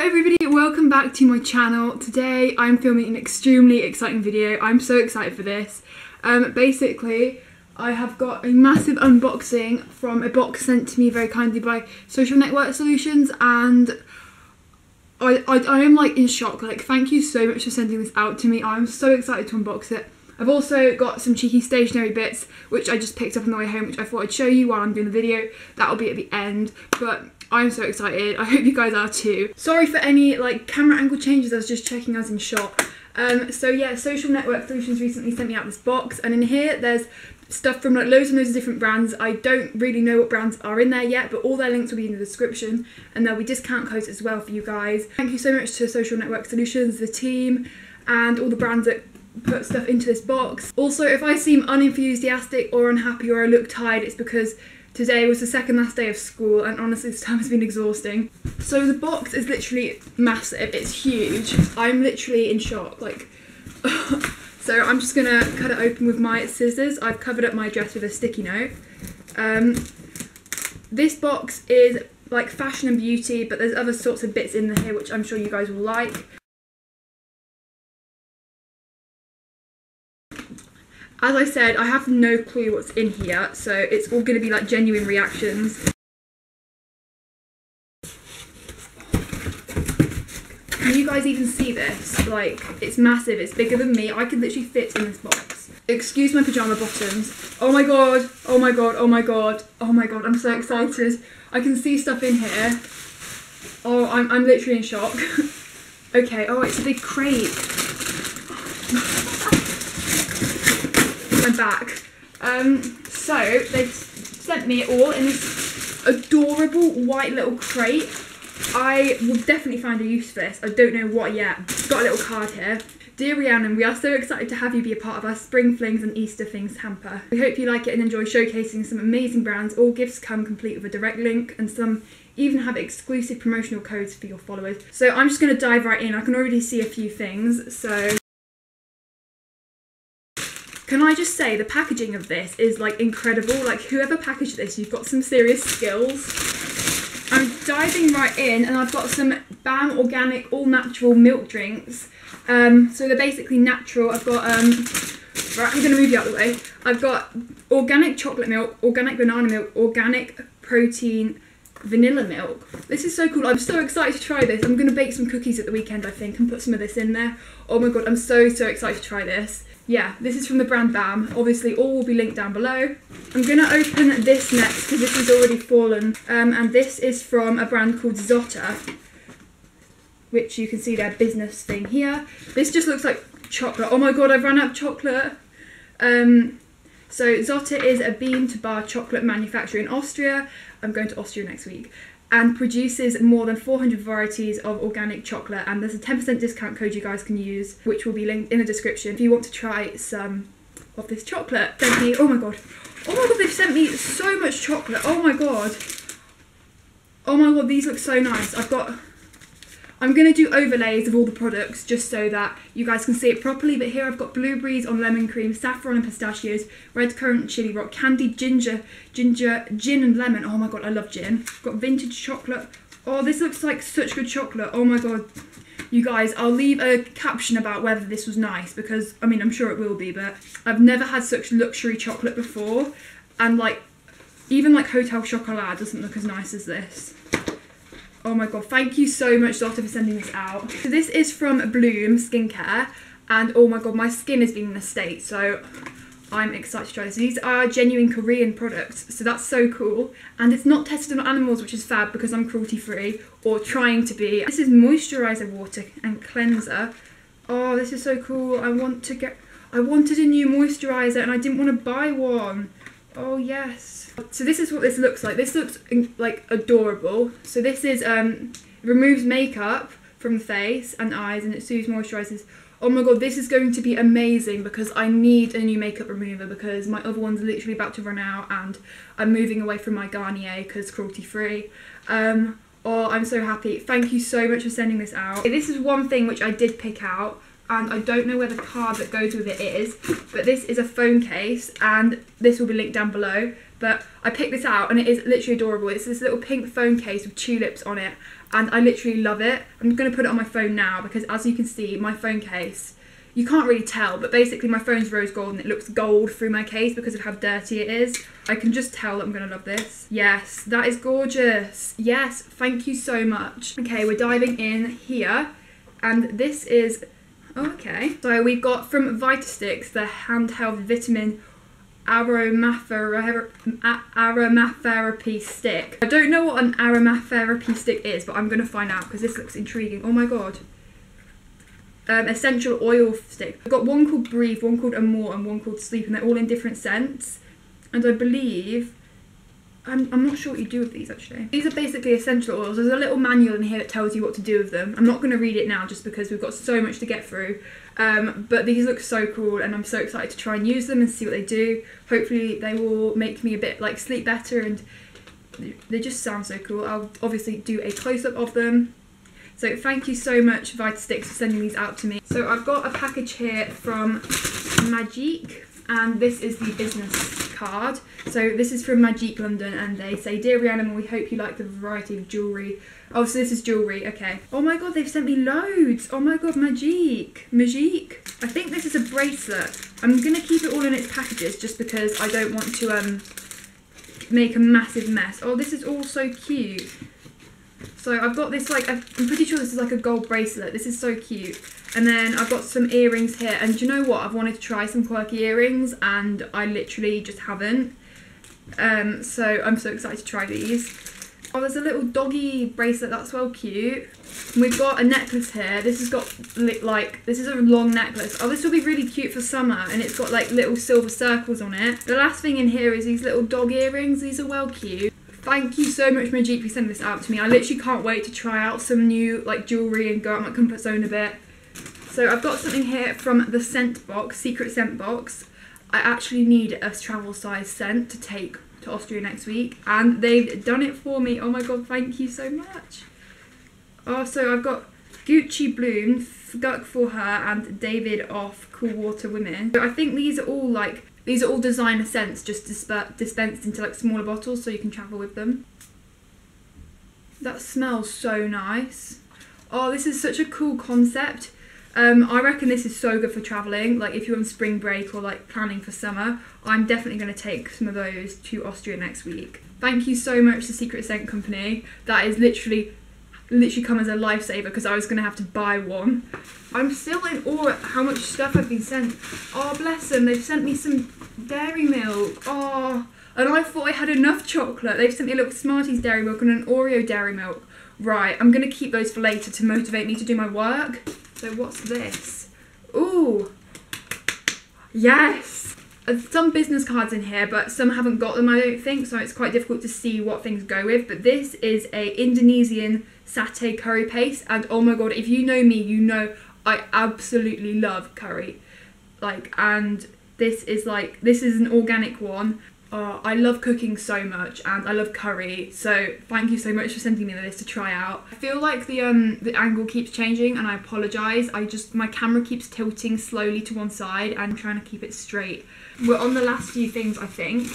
Hi everybody, welcome back to my channel. Today I'm filming an extremely exciting video. I'm so excited for this. Basically, I have got a massive unboxing from a box sent to me very kindly by Social Network Solutions, and I am like in shock. Like, thank you so much for sending this out to me. I'm so excited to unbox it. I've also got some cheeky stationery bits which I just picked up on the way home, which I thought I'd show you while I'm doing the video. That'll be at the end, but I'm so excited. I hope you guys are too. Sorry for any like camera angle changes, I was just checking I was in shock. So yeah, Social Network Solutions recently sent me out this box, and in here there's stuff from like loads and loads of different brands. I don't really know what brands are in there yet, but all their links will be in the description, and there'll be discount codes as well for you guys. Thank you so much to Social Network Solutions, the team, and all the brands that put stuff into this box. Also, if I seem unenthusiastic or unhappy or I look tired, it's because today was the second last day of school, and honestly this time has been exhausting. So the box is literally massive, it's huge. I'm literally in shock, like so I'm just gonna cut it open with my scissors. I've covered up my address with a sticky note. This box is like fashion and beauty, but there's other sorts of bits in here which I'm sure you guys will like. As I said, I have no clue what's in here, so it's all going to be like genuine reactions. Can you guys even see this? Like, it's massive, it's bigger than me. I could literally fit in this box. Excuse my pyjama bottoms. Oh my god, oh my god, oh my god, oh my god, I'm so excited. I can see stuff in here. Oh, I'm literally in shock. Okay, oh, it's a big crate. I'm back. So they've sent me it all in this adorable white little crate. I will definitely find a use for this. I don't know what yet. It's got a little card here. Dear Rhiannon, we are so excited to have you be a part of our Spring Flings and Easter Things hamper. We hope you like it and enjoy showcasing some amazing brands. All gifts come complete with a direct link, and some even have exclusive promotional codes for your followers. So I'm just going to dive right in. I can already see a few things. So can I just say the packaging of this is like incredible. Like, whoever packaged this, you've got some serious skills. I'm diving right in, and I've got some BAM organic all natural milk drinks. So they're basically natural. I've got right, I'm going to move you out of the way. I've got organic chocolate milk, organic banana milk, organic protein vanilla milk. This is so cool. I'm so excited to try this. I'm going to bake some cookies at the weekend, I think, and put some of this in there. Oh my god, I'm so excited to try this. Yeah, this is from the brand BAM. Obviously, all will be linked down below. I'm going to open this next because this is already fallen. And this is from a brand called Zotter, which you can see their business thing here. This just looks like chocolate. Oh my god, I've run out of chocolate. So Zotter is a bean-to-bar chocolate manufacturer in Austria. I'm going to Austria next week. And produces more than 400 varieties of organic chocolate, and there's a 10% discount code you guys can use, which will be linked in the description if you want to try some of this chocolate. Thank you. Oh my god, they've sent me so much chocolate. Oh my god, these look so nice. I'm going to do overlays of all the products just so that you guys can see it properly, but here I've got blueberries on lemon cream, saffron and pistachios, red currant chili rock, candied ginger, gin and lemon. Oh my god, I love gin. Got vintage chocolate. Oh, this looks like such good chocolate. Oh my god. You guys, I'll leave a caption about whether this was nice, because, I mean, I'm sure it will be, but I've never had such luxury chocolate before, and like, even like Hotel Chocolat doesn't look as nice as this. Oh my god, thank you so much, Zotter, for sending this out. So this is from Beuti Skincare, and oh my god, my skin has been in a state, so I'm excited to try this. These are genuine Korean products, so that's so cool. And it's not tested on animals, which is fab because I'm cruelty-free, or trying to be. This is moisturiser water and cleanser. Oh, this is so cool. I wanted a new moisturiser and I didn't want to buy one. Oh yes. So this is what this looks like. This looks like adorable. So this is removes makeup from the face and eyes, and it soothes, moisturizes. Oh my god, this is going to be amazing because I need a new makeup remover because my other one's literally about to run out, and I'm moving away from my Garnier because cruelty free. Oh, I'm so happy. Thank you so much for sending this out. This is one thing which I did pick out, and I don't know where the card that goes with it is, but this is a phone case, and this will be linked down below. but I picked this out and it is literally adorable. It's this little pink phone case with tulips on it, and I literally love it. I'm going to put it on my phone now because, as you can see, my phone case, you can't really tell, but basically my phone's rose gold and it looks gold through my case because of how dirty it is. I can just tell that I'm going to love this. Yes, that is gorgeous. Yes, thank you so much. Okay, we're diving in here, and this is, oh, okay. So we've got from Vita Stik, the handheld vitamin aromatherapy stick. I don't know what an aromatherapy stick is, but I'm going to find out because this looks intriguing. Oh my god. Essential oil stick. I've got one called Breathe, one called Amore, and one called Sleep, and they're all in different scents. And I believe, I'm not sure what you do with these actually. These are basically essential oils. There's a little manual in here that tells you what to do with them. I'm not going to read it now just because we've got so much to get through. But these look so cool and I'm so excited to try and use them and see what they do. Hopefully they will make me a bit like sleep better, and they just sound so cool. I'll obviously do a close-up of them. So thank you so much, Vita Stik, for sending these out to me. So I've got a package here from Majique, and this is the business card. So this is from Majique London, and they say, "Dear Rhiannon, we hope you like the variety of jewellery." Oh, so this is jewellery, okay. Oh my god, they've sent me loads. Oh my god, Majique. I think this is a bracelet. I'm going to keep it all in its packages just because I don't want to make a massive mess. Oh, this is all so cute. So I've got this, like, I'm pretty sure this is like a gold bracelet. This is so cute. And then I've got some earrings here. And do you know what? I've wanted to try some quirky earrings and I literally just haven't. So I'm so excited to try these. Oh, there's a little doggy bracelet. That's well cute. And we've got a necklace here. This has got, like, this is a long necklace. Oh, this will be really cute for summer. And it's got, like, little silver circles on it. The last thing in here is these little dog earrings. These are well cute. Thank you so much, Majique, for sending this out to me. I literally can't wait to try out some new, like, jewellery and go out my comfort zone a bit. So I've got something here from the scent box, secret scent box. I actually need a travel size scent to take to Austria next week, and they've done it for me. Oh my god, thank you so much. Oh, so I've got Gucci Bloom, Guk for Her, and David Off, Cool Water Women. So I think these are all designer scents just dispensed into like smaller bottles so you can travel with them. That smells so nice. Oh, this is such a cool concept. I reckon this is so good for travelling. Like if you're on spring break or like planning for summer, I'm definitely going to take some of those to Austria next week. Thank you so much to Secret Scent Company. That is literally come as a lifesaver because I was going to have to buy one. I'm still in awe at how much stuff I've been sent. Oh, bless them. They've sent me some dairy milk. Oh, and I thought I had enough chocolate. They've sent me a little Smarties dairy milk and an Oreo dairy milk. Right, I'm going to keep those for later to motivate me to do my work. So what's this? Ooh, yes. There's some business cards in here, but some haven't got them, I don't think, so it's quite difficult to see what things go with. But this is a Indonesian satay curry paste, and oh my god, if you know me, you know I absolutely love curry. Like, and this is an organic one. Oh, I love cooking so much and I love curry, so thank you so much for sending me this to try out. I feel like the angle keeps changing and I apologise. My camera keeps tilting slowly to one side and I'm trying to keep it straight. We're on the last few things, I think.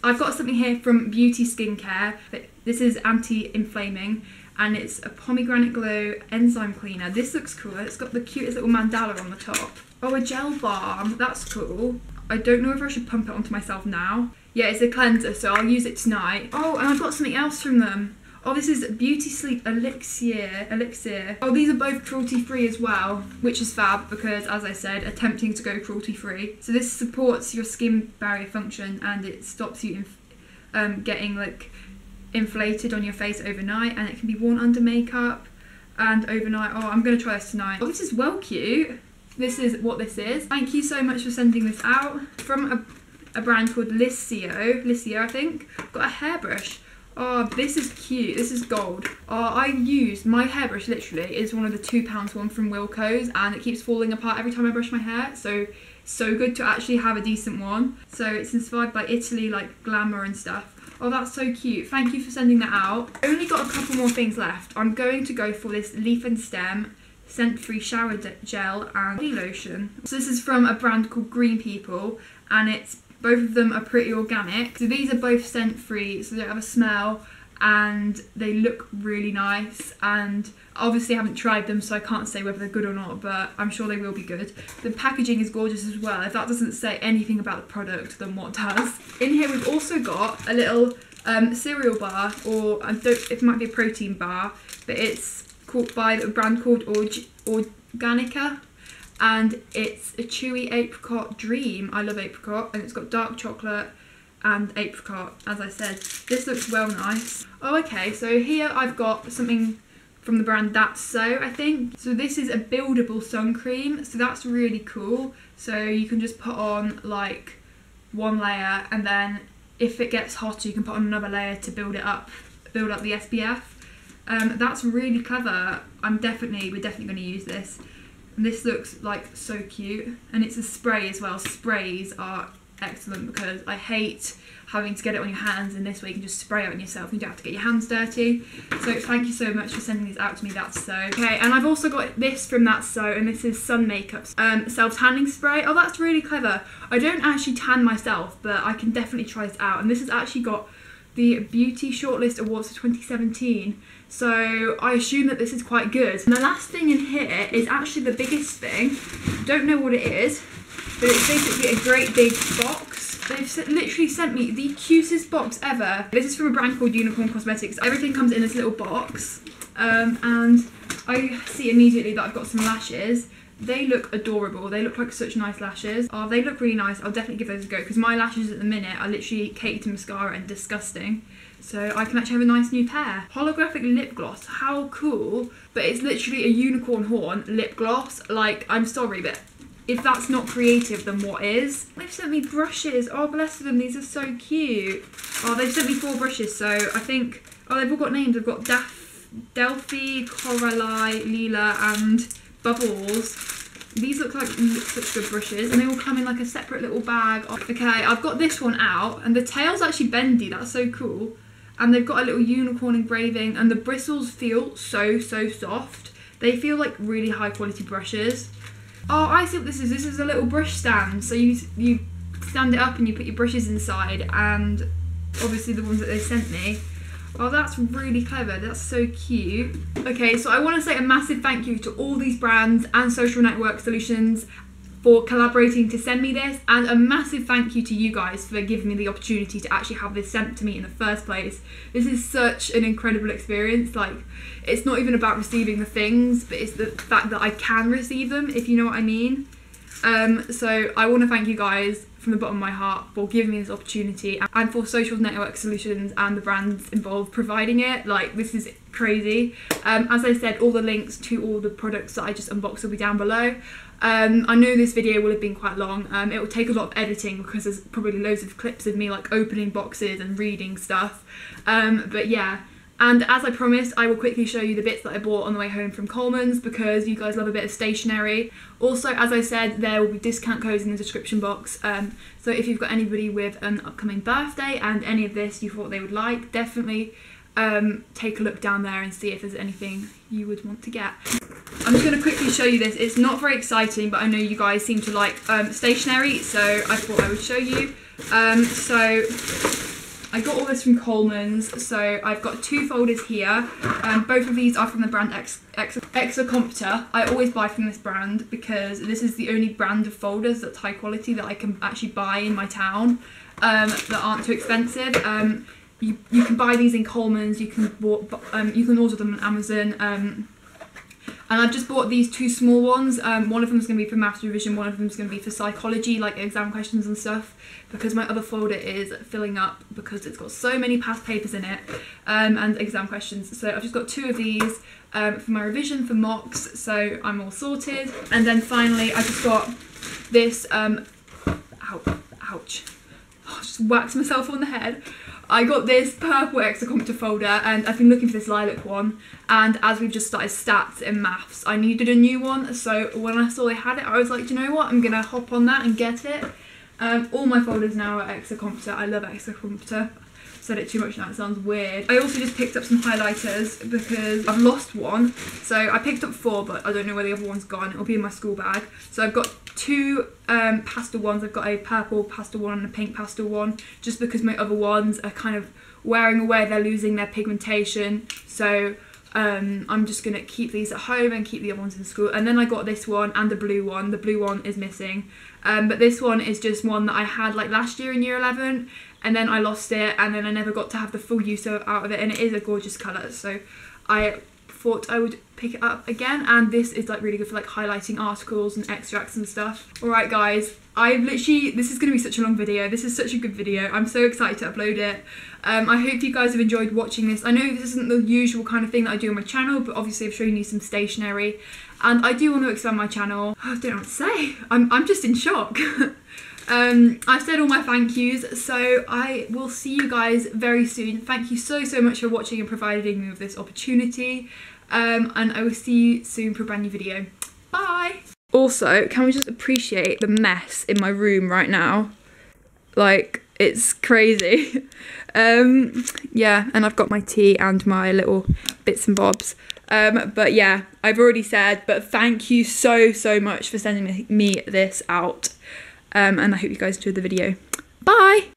I've got something here from Beuti Skincare. This is anti-inflaming and it's a pomegranate glow enzyme cleaner. This looks cool. It's got the cutest little mandala on the top. Oh, a gel balm. That's cool. I don't know if I should pump it onto myself now. Yeah, it's a cleanser, so I'll use it tonight. Oh, and I've got something else from them. Oh, this is Beauty Sleep Elixir. Oh, these are both cruelty-free as well, which is fab because, as I said, attempting to go cruelty-free. So this supports your skin barrier function and it stops you getting like inflated on your face overnight, and it can be worn under makeup and overnight. Oh, I'm going to try this tonight. Oh, this is well cute. This is what this is. Thank you so much for sending this out. From a brand called Liscio, I think. I've got a hairbrush. Oh, this is cute. This is gold. Oh, my hairbrush literally is one of the £2 one from Wilko's, and it keeps falling apart every time I brush my hair. So good to actually have a decent one. So it's inspired by Italy, like glamour and stuff. Oh, that's so cute. Thank you for sending that out. I only got a couple more things left. I'm going to go for this Leaf and Stem scent-free shower gel and body lotion. So this is from a brand called Green People, and it's Both of them are pretty organic. So these are both scent free, so they don't have a smell, and they look really nice. And obviously I haven't tried them, so I can't say whether they're good or not, but I'm sure they will be good. The packaging is gorgeous as well. If that doesn't say anything about the product, then what does? In here we've also got a little cereal bar, or it might be a protein bar, but it's called by a brand called Organica, and it's a chewy apricot dream. I love apricot, and it's got dark chocolate and apricot, as I said. This looks well nice. Oh, okay, so here I've got something from the brand That's So, I think. So this is a buildable sun cream, so that's really cool. So you can just put on like one layer, and then if it gets hotter you can put on another layer to build up the SPF. That's really clever. We're definitely going to use this. And this looks like so cute, and it's a spray as well. Sprays are excellent because I hate having to get it on your hands, and this way you can just spray it on yourself and you don't have to get your hands dirty. So thank you so much for sending these out to me, That's So. Okay, and I've also got this from That's So, and this is Sun Makeup self-tanning spray. Oh, that's really clever. I don't actually tan myself, but I can definitely try this out. And this has actually got the Beauty Shortlist Awards for 2017. So I assume that this is quite good. And the last thing in here is actually the biggest thing. Don't know what it is, but it's basically a great big box. They've literally sent me the cutest box ever. This is from a brand called Unicorn Cosmetics. Everything comes in this little box. And I see immediately that I've got some lashes. They look adorable. They look like such nice lashes. Oh, they look really nice. I'll definitely give those a go, because my lashes at the minute are literally caked to mascara and disgusting. So I can actually have a nice new pair. Holographic lip gloss, how cool. But it's literally a unicorn horn lip gloss. Like, I'm sorry, but if that's not creative, then what is? They've sent me brushes. Oh, bless them, these are so cute. Oh, they've sent me 4 brushes, so I think, oh, they've all got names. I've got Delphi, Coralie, Lila, and Bubbles. These look like such good brushes, and they all come in like a separate little bag. Okay, I've got this one out, and the tail's actually bendy. That's so cool. And they've got a little unicorn engraving, and the bristles feel so soft. They feel like really high quality brushes. Oh, I see what this is. This is a little brush stand. So you stand it up and you put your brushes inside, and obviously the ones that they sent me. Oh, that's really clever. That's so cute. Okay, so I want to say a massive thank you to all these brands and social network solutions for collaborating to send me this, and a massive thank you to you guys for giving me the opportunity to actually have this sent to me in the first place. This is such an incredible experience. Like, it's not even about receiving the things, but it's the fact that I can receive them, if you know what I mean. So I want to thank you guys from the bottom of my heart for giving me this opportunity, and for Social Network Solutions and the brands involved providing it. Like, this is crazy. As I said, all the links to all the products that I just unboxed will be down below. I know this video will have been quite long. It will take a lot of editing because there's probably loads of clips of me like opening boxes and reading stuff. But yeah. And as I promised, I will quickly show you the bits that I bought on the way home from Coleman's, because you guys love a bit of stationery. Also, as I said, there will be discount codes in the description box. So if you've got anybody with an upcoming birthday and any of this you thought they would like, definitely take a look down there and see if there's anything you would want to get. I'm just going to quickly show you this. It's not very exciting, but I know you guys seem to like stationery, so I thought I would show you. So I got all this from Coleman's, so I've got 2 folders here. Both of these are from the brand Exocompter. I always buy from this brand because this is the only brand of folders that's high quality that I can actually buy in my town, that aren't too expensive. You can buy these in Coleman's, you can order them on Amazon. And I've just bought these 2 small ones. One of them is going to be for maths revision, one of them is going to be for psychology, like exam questions and stuff, because my other folder is filling up because it's got so many past papers in it, and exam questions. So I've just got 2 of these for my revision for mocks, so I'm all sorted. And then finally I just got this, ouch, I just whacked myself on the head. I got this purple Exocompter folder, and I've been looking for this lilac one, and as we've just started stats in maths, I needed a new one, so when I saw they had it, I was like, do you know what, I'm gonna hop on that and get it. All my folders now are Exocompter. I love Exocompter. said it too much now, it sounds weird. I also just picked up some highlighters because I've lost one. So I picked up 4, but I don't know where the other one's gone. It'll be in my school bag. So I've got 2 pastel ones. I've got a purple pastel one and a pink pastel one, just because my other ones are kind of wearing away, they're losing their pigmentation. So I'm just gonna keep these at home and keep the other ones in school. And then I got this one and the blue one. The blue one is missing, but this one is just one that I had like last year in year 11, and then I lost it, and then I never got to have the full use out of it, and it is a gorgeous colour, so I thought I would pick it up again. And this is like really good for like highlighting articles and extracts and stuff. Alright guys, this is going to be such a long video. This is such a good video. I'm so excited to upload it. I hope you guys have enjoyed watching this. I know this isn't the usual kind of thing that I do on my channel, but obviously I've shown you some stationery, and I do want to expand my channel. I don't know what to say. I'm just in shock. I've said all my thank yous, so I will see you guys very soon. Thank you so much for watching and providing me with this opportunity, and I will see you soon for a brand new video. Bye! Also, can we just appreciate the mess in my room right now? Like, it's crazy. Yeah, and I've got my tea and my little bits and bobs. But yeah, I've already said, but thank you so much for sending me this out. And I hope you guys enjoyed the video. Bye!